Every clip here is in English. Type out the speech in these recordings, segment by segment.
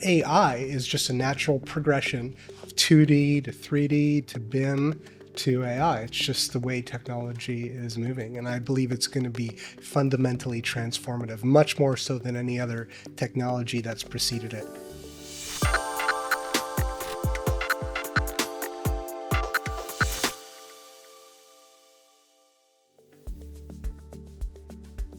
AI is just a natural progression of 2D to 3D to BIM to AI. It's just the way technology is moving. And I believe it's going to be fundamentally transformative, much more so than any other technology that's preceded it.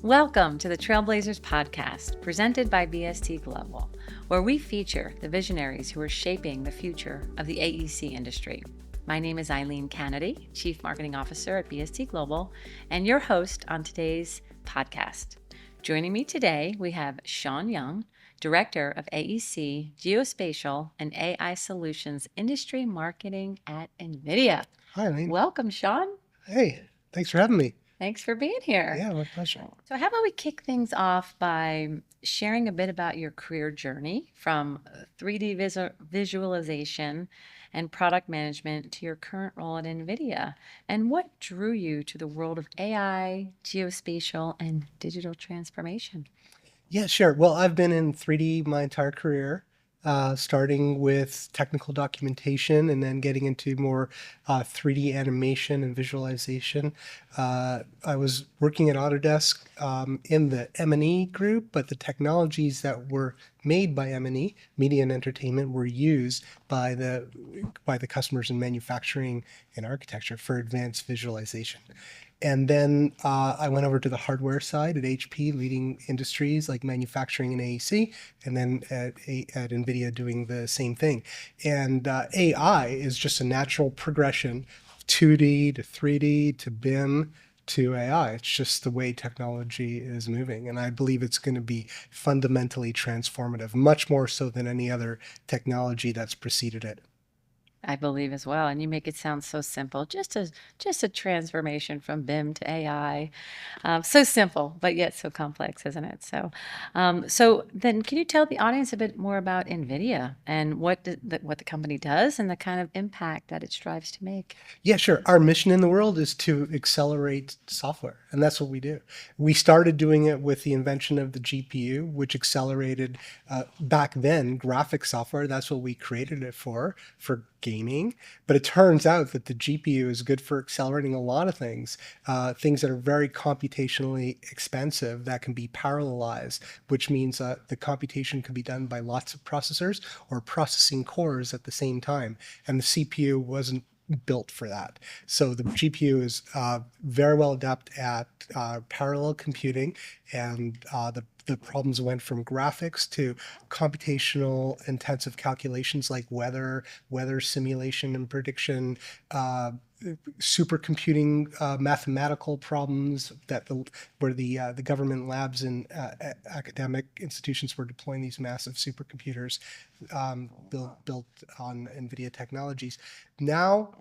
Welcome to the Trailblazers podcast, presented by BST Global, where we feature the visionaries who are shaping the future of the AEC industry. My name is Eileen Canady, Chief Marketing Officer at BST Global, and your host on today's podcast. Joining me today, we have Sean Young, Director of AEC, Geospatial, and AI Solutions Industry Marketing at NVIDIA. Hi, Eileen. Welcome, Sean. Hey, thanks for having me. Thanks for being here. Yeah, my pleasure. So how about we kick things off by sharing a bit about your career journey from 3D visualization and product management to your current role at NVIDIA, and what drew you to the world of AI, geospatial, and digital transformation? Yeah, sure. Well, I've been in 3D my entire career, starting with technical documentation and then getting into more 3D animation and visualization. I was working at Autodesk in the M&E group, but the technologies that were made by M&E, media and entertainment, were used by the customers in manufacturing and architecture for advanced visualization. And then I went over to the hardware side at HP, leading industries like manufacturing and AEC, and then at NVIDIA doing the same thing. And AI is just a natural progression of 2D to 3D to BIM to AI. It's just the way technology is moving. And I believe it's going to be fundamentally transformative, much more so than any other technology that's preceded it. I believe as well, and you make it sound so simple, just a transformation from BIM to AI. So simple, but yet so complex, isn't it? So then, can you tell the audience a bit more about NVIDIA and what the company does and the kind of impact that it strives to make? Yeah, sure. Our mission in the world is to accelerate software, and that's what we do. We started doing it with the invention of the GPU, which accelerated back then graphic software. That's what we created it for gaming. But it turns out that the GPU is good for accelerating a lot of things that are very computationally expensive that can be parallelized, which means the computation can be done by lots of processors or processing cores at the same time. And the CPU wasn't built for that. So the GPU is very well adept at parallel computing, and the problems went from graphics to computational intensive calculations like weather simulation and prediction, supercomputing mathematical problems where the government labs and academic institutions were deploying these massive supercomputers built on NVIDIA technologies. Now,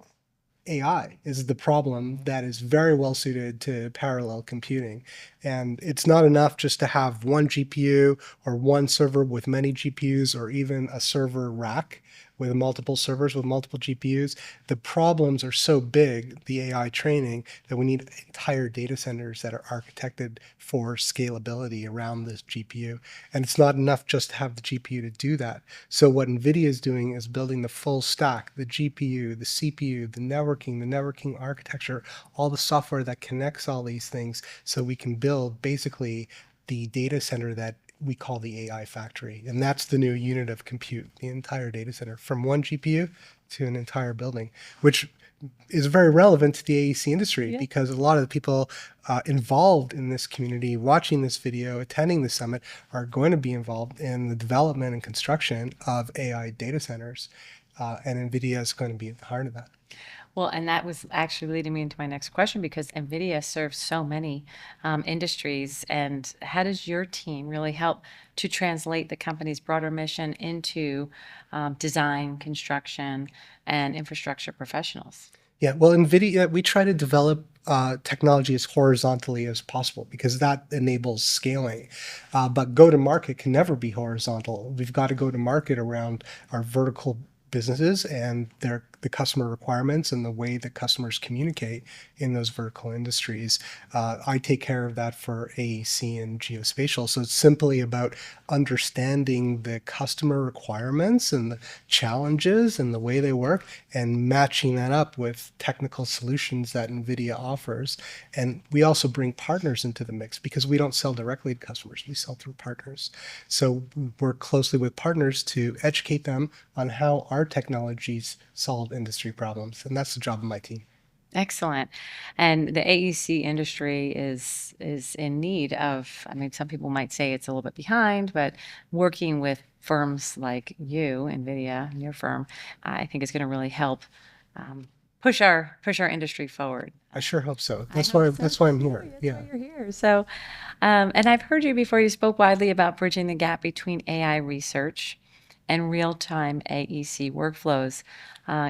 AI is the problem that is very well suited to parallel computing. And it's not enough just to have one GPU or one server with many GPUs or even a server rack with multiple servers with multiple GPUs. The problems are so big, the AI training, that we need entire data centers that are architected for scalability around this GPU. And it's not enough just to have the GPU to do that. So what NVIDIA is doing is building the full stack, the GPU, the CPU, the networking architecture, all the software that connects all these things, so we can build basically the data center that we call the AI factory. And that's the new unit of compute, the entire data center, from one GPU to an entire building, which is very relevant to the AEC industry because a lot of the people involved in this community, watching this video, attending the summit, are going to be involved in the development and construction of AI data centers. And NVIDIA is going to be at the heart of that. Well, and that was actually leading me into my next question, because NVIDIA serves so many industries. And how does your team really help to translate the company's broader mission into design, construction, and infrastructure professionals? Yeah, well, NVIDIA, we try to develop technology as horizontally as possible because that enables scaling. But go-to-market can never be horizontal. We've got to go to market around our vertical businesses and the customer requirements and the way that customers communicate in those vertical industries. I take care of that for AEC and Geospatial. So it's simply about understanding the customer requirements and the challenges and the way they work and matching that up with technical solutions that NVIDIA offers. And we also bring partners into the mix because we don't sell directly to customers. We sell through partners. So we work closely with partners to educate them on how our technologies solve industry problems. And that's the job of my team. Excellent. And the AEC industry is in need of, I mean, some people might say it's a little bit behind, but working with firms like you, NVIDIA, and your firm, I think is going to really help push our industry forward. I sure hope so. I That's hope why so that's why I'm too. here. That's Yeah. why you're here. So, and I've heard you before. You spoke widely about bridging the gap between AI research and real-time AEC workflows.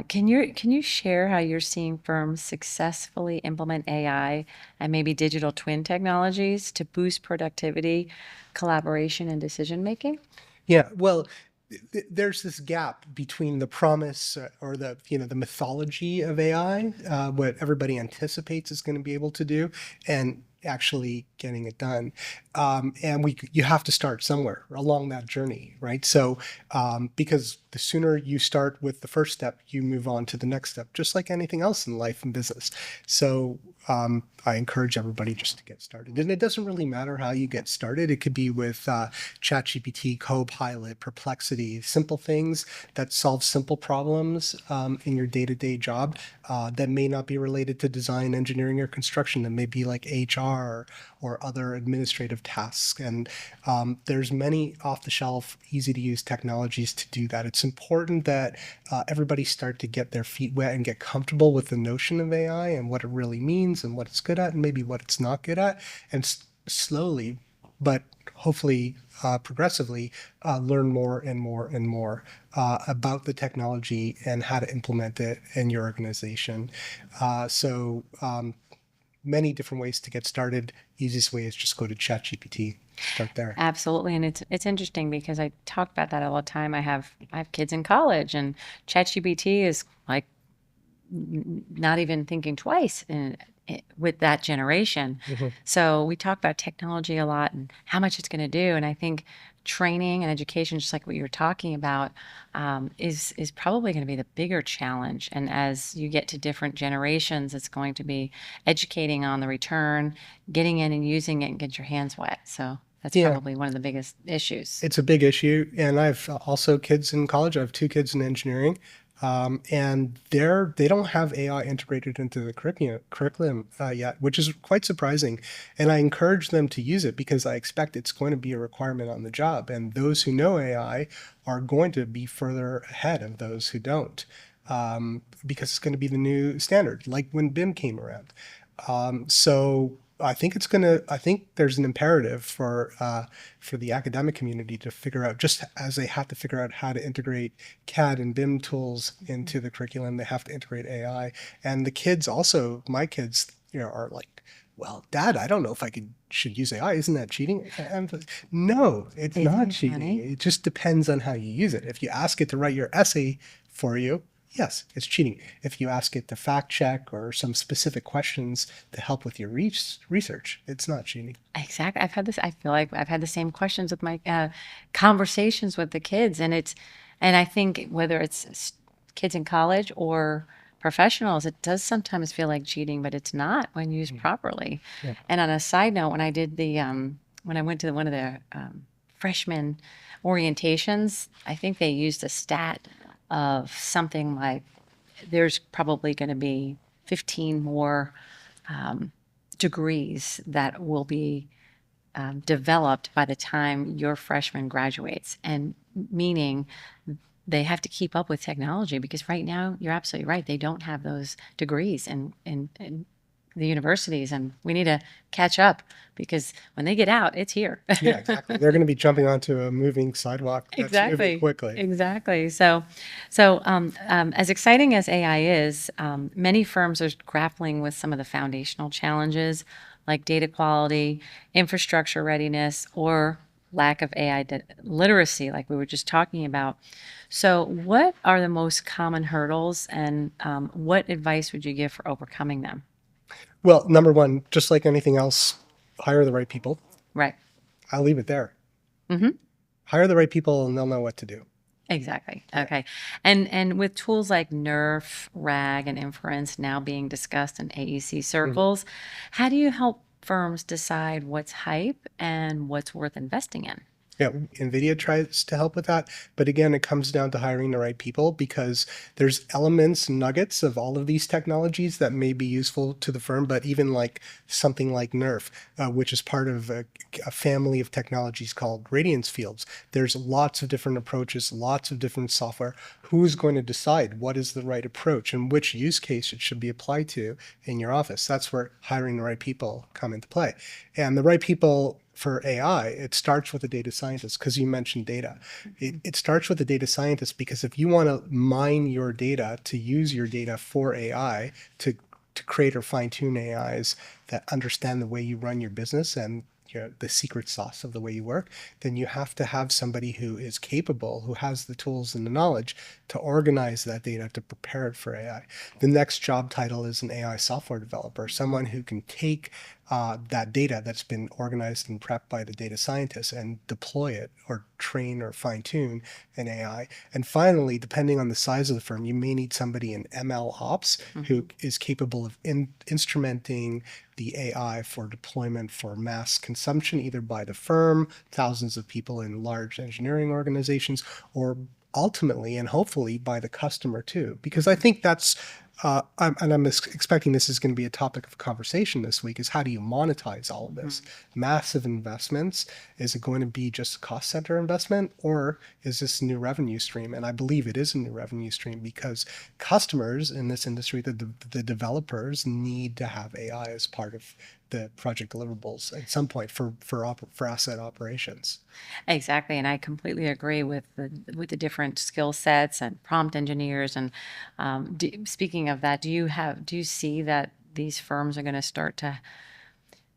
Can you share how you're seeing firms successfully implement AI and maybe digital twin technologies to boost productivity, collaboration, and decision making? Yeah, well, there's this gap between the promise or the the mythology of AI, what everybody anticipates is going to be able to do, and actually getting it done. And you have to start somewhere along that journey, right? So because the sooner you start with the first step, you move on to the next step, just like anything else in life and business. So I encourage everybody just to get started. And it doesn't really matter how you get started. It could be with ChatGPT, Copilot, Perplexity, simple things that solve simple problems in your day-to-day job that may not be related to design, engineering, or construction. That may be like HR or other administrative tasks. And there's many off-the-shelf, easy-to-use technologies to do that. It's important that everybody start to get their feet wet and get comfortable with the notion of AI and what it really means and what it's good at and maybe what it's not good at, and slowly, but hopefully progressively, learn more and more and more about the technology and how to implement it in your organization. So many different ways to get started. Easiest way is just go to ChatGPT. Start there. Absolutely, and it's interesting because I talk about that all the time. I have kids in college, and ChatGPT is like not even thinking twice with that generation. So we talk about technology a lot and how much it's going to do, and I think training and education, just like what you were talking about, is probably going to be the bigger challenge. And as you get to different generations, it's going to be educating on the return, getting in and using it, and get your hands wet. So that's probably one of the biggest issues. It's a big issue. And I've also kids in college. I have two kids in engineering. And they don't have AI integrated into the curriculum yet, which is quite surprising. And I encourage them to use it because I expect it's going to be a requirement on the job. And those who know AI are going to be further ahead of those who don't, because it's going to be the new standard, like when BIM came around. So I think there's an imperative for the academic community to figure out, just as they have to figure out how to integrate CAD and BIM tools into the curriculum, they have to integrate AI. And the kids also, my kids, are like, well, Dad, I don't know if I should use AI. Isn't that cheating? No, it's not cheating. Funny? It just depends on how you use it. If you ask it to write your essay for you, yes, it's cheating. If you ask it to fact check or some specific questions to help with your research, it's not cheating. Exactly. I feel like I've had the same questions with my conversations with the kids, and I think whether it's kids in college or professionals, it does sometimes feel like cheating, but it's not when used properly. Yeah. And on a side note, when I did when I went to one of the freshman orientations, I think they used a stat of something like there's probably going to be 15 more degrees that will be developed by the time your freshman graduates, and meaning they have to keep up with technology, because right now, you're absolutely right, they don't have those degrees in the universities, and we need to catch up because when they get out, it's here. Yeah, exactly. They're going to be jumping onto a moving sidewalk that's moving quickly. Exactly. So, as exciting as AI is, many firms are grappling with some of the foundational challenges like data quality, infrastructure readiness, or lack of AI literacy, like we were just talking about. So, what are the most common hurdles, and what advice would you give for overcoming them? Well, number one, just like anything else, hire the right people. Right. I'll leave it there. Mm-hmm. Hire the right people and they'll know what to do. Exactly. Okay. And with tools like NERF, RAG, and inference now being discussed in AEC circles, how do you help firms decide what's hype and what's worth investing in? Yeah, NVIDIA tries to help with that. But again, it comes down to hiring the right people because there's elements and nuggets of all of these technologies that may be useful to the firm. But even like something like NERF, which is part of a family of technologies called radiance fields, there's lots of different approaches, lots of different software. Who's going to decide what is the right approach and which use case it should be applied to in your office? That's where hiring the right people come into play. And the right people for AI, it starts with a data scientist because you mentioned data. It starts with a data scientist because if you want to mine your data to use your data for AI to create or fine tune AIs that understand the way you run your business and the secret sauce of the way you work, then you have to have somebody who is capable, who has the tools and the knowledge to organize that data to prepare it for AI. The next job title is an AI software developer, someone who can take that data that's been organized and prepped by the data scientists and deploy it or train or fine tune an AI. And finally, depending on the size of the firm, you may need somebody in ML ops who is capable of instrumenting the AI for deployment for mass consumption, either by the firm, thousands of people in large engineering organizations, or ultimately and hopefully by the customer too. Because I think that's I'm expecting this is going to be a topic of conversation this week, is how do you monetize all of this? Massive investments. Is it going to be just a cost center investment, or is this a new revenue stream? And I believe it is a new revenue stream because customers in this industry, the developers, need to have AI as part of the project deliverables at some point for asset operations. Exactly, and I completely agree with the different skill sets and prompt engineers. And speaking of that, do you see that these firms are going to start to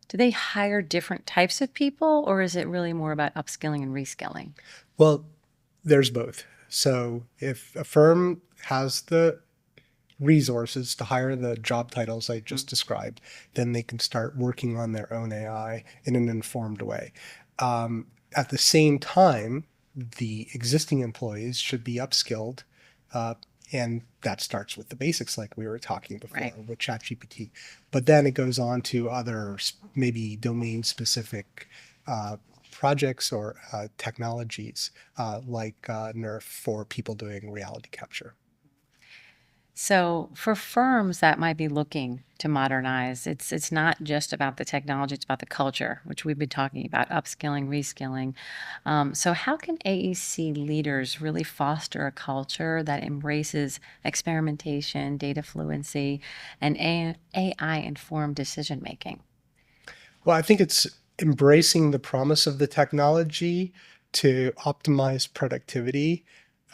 do they hire different types of people, or is it really more about upskilling and reskilling? Well, there's both. So if a firm has the resources to hire the job titles I just described, then they can start working on their own AI in an informed way. At the same time, the existing employees should be upskilled, and that starts with the basics, like we were talking before, Right. with ChatGPT. But then it goes on to other maybe domain-specific projects or technologies like NERF for people doing reality capture. So for firms that might be looking to modernize, it's not just about the technology, it's about the culture, which we've been talking about, upskilling, reskilling. So how can AEC leaders really foster a culture that embraces experimentation, data fluency, and AI-informed decision making? Well, I think it's embracing the promise of the technology to optimize productivity.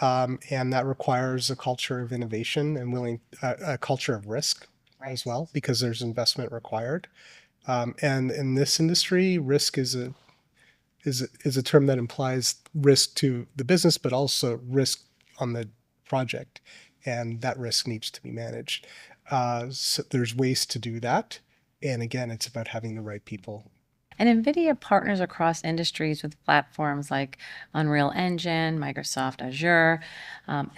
And that requires a culture of innovation and a culture of risk as well, because there's investment required. And in this industry, risk is a term that implies risk to the business, but also risk on the project, and that risk needs to be managed. So there's ways to do that, and again, it's about having the right people. And NVIDIA partners across industries with platforms like Unreal Engine, Microsoft Azure.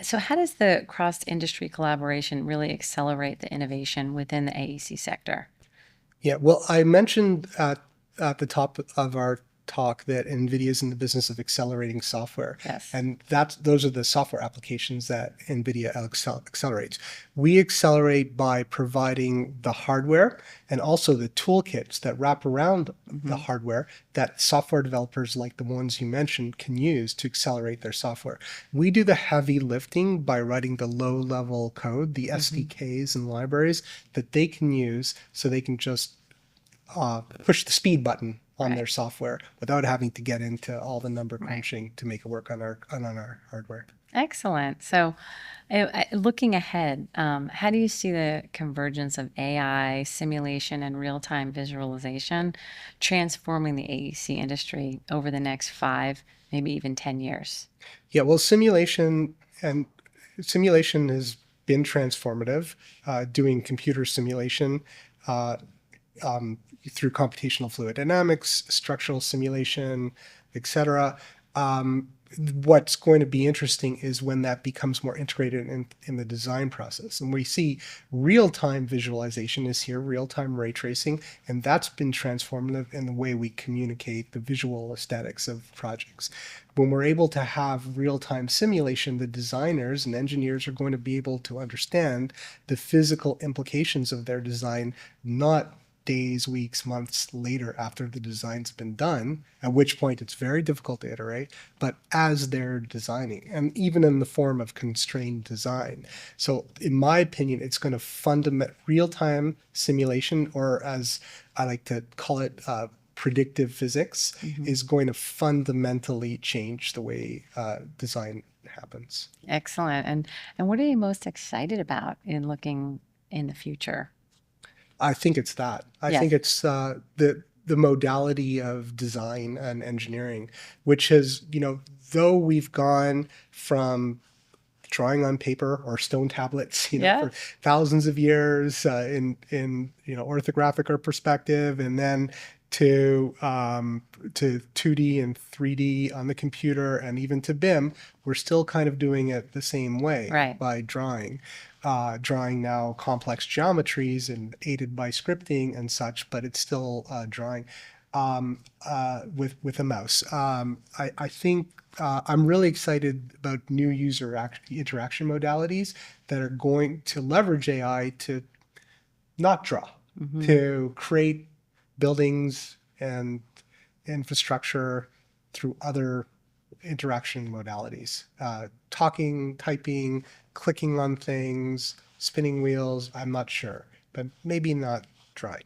So, how does the cross industry collaboration really accelerate the innovation within the AEC sector? Yeah, well, I mentioned at the top of our talk that NVIDIA is in the business of accelerating software. Yes. And those are the software applications that NVIDIA accelerates. We accelerate by providing the hardware and also the toolkits that wrap around the hardware that software developers like the ones you mentioned can use to accelerate their software. We do the heavy lifting by writing the low-level code, the SDKs and libraries that they can use so they can just push the speed button on Right. their software without having to get into all the number Right. crunching to make it work on our hardware. Excellent. So, looking ahead, how do you see the convergence of AI, simulation, and real-time visualization transforming the AEC industry over the next 5, maybe even 10 years? Yeah, well, simulation has been transformative. Doing computer simulation uh, through computational fluid dynamics, structural simulation, etc. What's going to be interesting is when that becomes more integrated in the design process. And we see real-time visualization is here, real-time ray tracing, and that's been transformative in the way we communicate the visual aesthetics of projects. When we're able to have real-time simulation, the designers and engineers are going to be able to understand the physical implications of their design, not days, weeks, months later after the design's been done, at which point it's very difficult to iterate, but as they're designing, and even in the form of constrained design. So in my opinion, it's going to fundament real-time simulation, or as I like to call it, predictive physics, is going to fundamentally change the way design happens. Excellent. And what are you most excited about in looking in the future? I think it's that. I think Yes. it's the modality of design and engineering, which has, though we've gone from drawing on paper or stone tablets, Yeah. for thousands of years in orthographic or perspective, and then to 2D and 3D on the computer, and even to BIM, we're still kind of doing it the same way Right. by drawing now complex geometries and aided by scripting and such, but it's still drawing with a mouse. I think I'm really excited about new interaction modalities that are going to leverage AI to not draw, to create buildings and infrastructure through other interaction modalities. Talking, typing, clicking on things, spinning wheels, I'm not sure, but maybe not drawing.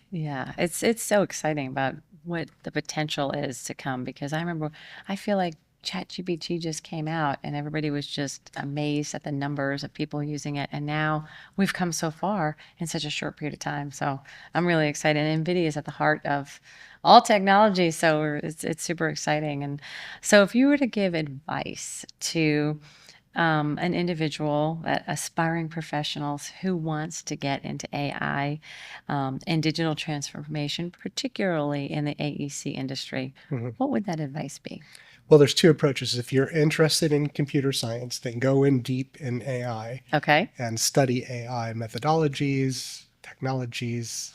Yeah, it's so exciting about what the potential is to come because I feel like ChatGPT just came out and everybody was just amazed at the numbers of people using it. And now we've come so far in such a short period of time. So I'm really excited. And NVIDIA is at the heart of all technology. So it's super exciting. And so if you were to give advice to an individual, aspiring professionals who wants to get into AI and digital transformation, particularly in the AEC industry, Mhm. what would that advice be? Well, there's two approaches. If you're interested in computer science, then go in deep in AI Okay. and study AI methodologies, technologies,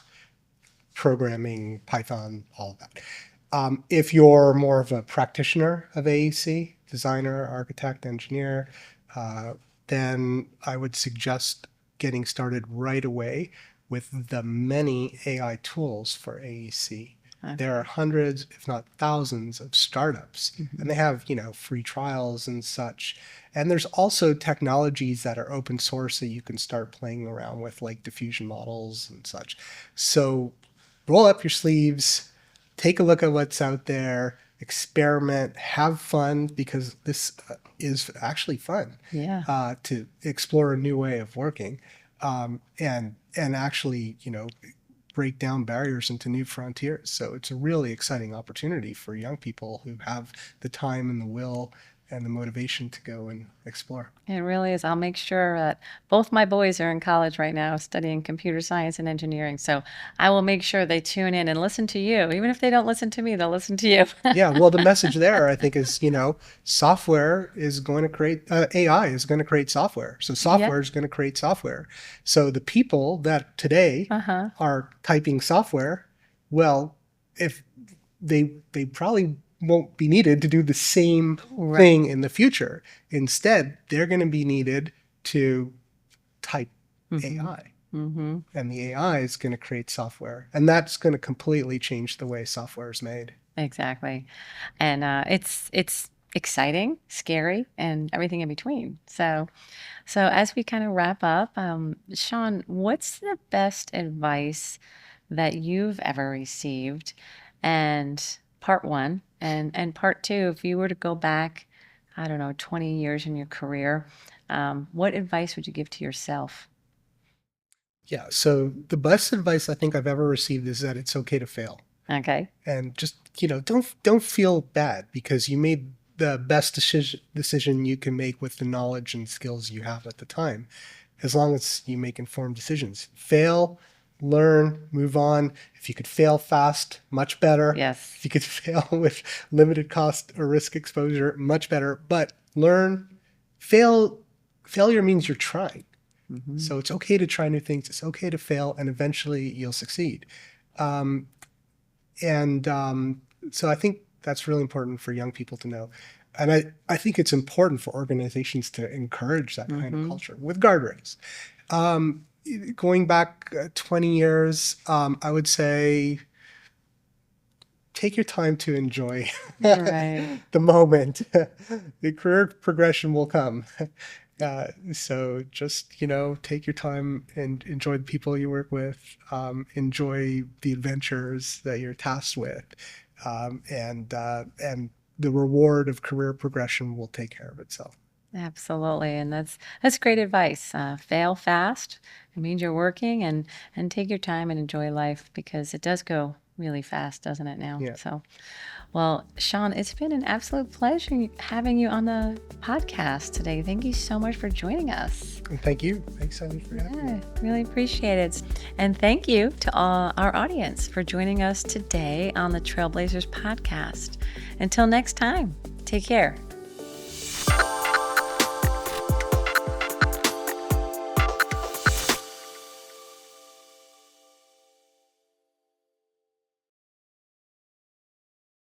programming, Python, all of that. If you're more of a practitioner of AEC, designer, architect, engineer, uh, then I would suggest getting started right away with the many AI tools for AEC. There are hundreds, if not thousands, of startups, and they have, free trials and such. And there's also technologies that are open source that you can start playing around with, like diffusion models and such. So roll up your sleeves, take a look at what's out there, experiment, have fun, because this is actually fun Yeah. to explore a new way of working, and actually, break down barriers into new frontiers. So it's a really exciting opportunity for young people who have the time and the will and the motivation to go and explore. It really is. I'll make sure that both my boys are in college right now studying computer science and engineering. So I will make sure they tune in and listen to you. Even if they don't listen to me, they'll listen to you. Yeah, well, the message there, I think, is, software is going to create, AI is going to create software. So software is going to create software. So the people that today Uh-huh. are typing software, well, if they probably won't be needed to do the same Right. thing in the future. Instead, they're going to be needed to type AI. Mm-hmm. And the AI is going to create software. And that's going to completely change the way software is made. Exactly. And it's exciting, scary, and everything in between. So as we kind of wrap up, Sean, what's the best advice that you've ever received And part one. And part two, if you were to go back, I don't know, 20 years in your career, what advice would you give to yourself? Yeah. So the best advice I think I've ever received is that it's okay to fail. Okay. And just, don't feel bad because you made the best decision you can make with the knowledge and skills you have at the time, as long as you make informed decisions. Fail, learn, move on. If you could fail fast, much better. Yes. If you could fail with limited cost or risk exposure, much better. But failure means you're trying. Mm-hmm. So it's okay to try new things. It's okay to fail, and eventually you'll succeed. So I think that's really important for young people to know. And I think it's important for organizations to encourage that kind of culture with guardrails. Going back 20 years, I would say take your time to enjoy Right. the moment. The career progression will come. So just, take your time and enjoy the people you work with, enjoy the adventures that you're tasked with, and the reward of career progression will take care of itself. Absolutely. And that's great advice. Fail fast. It means you're working, and take your time and enjoy life, because it does go really fast, doesn't it now? Yeah. So, well, Sean, it's been an absolute pleasure having you on the podcast today. Thank you so much for joining us. And thank you. Thanks, Eileen, for having me. Really appreciate it. And thank you to all our audience for joining us today on the Trailblazers podcast. Until next time, take care.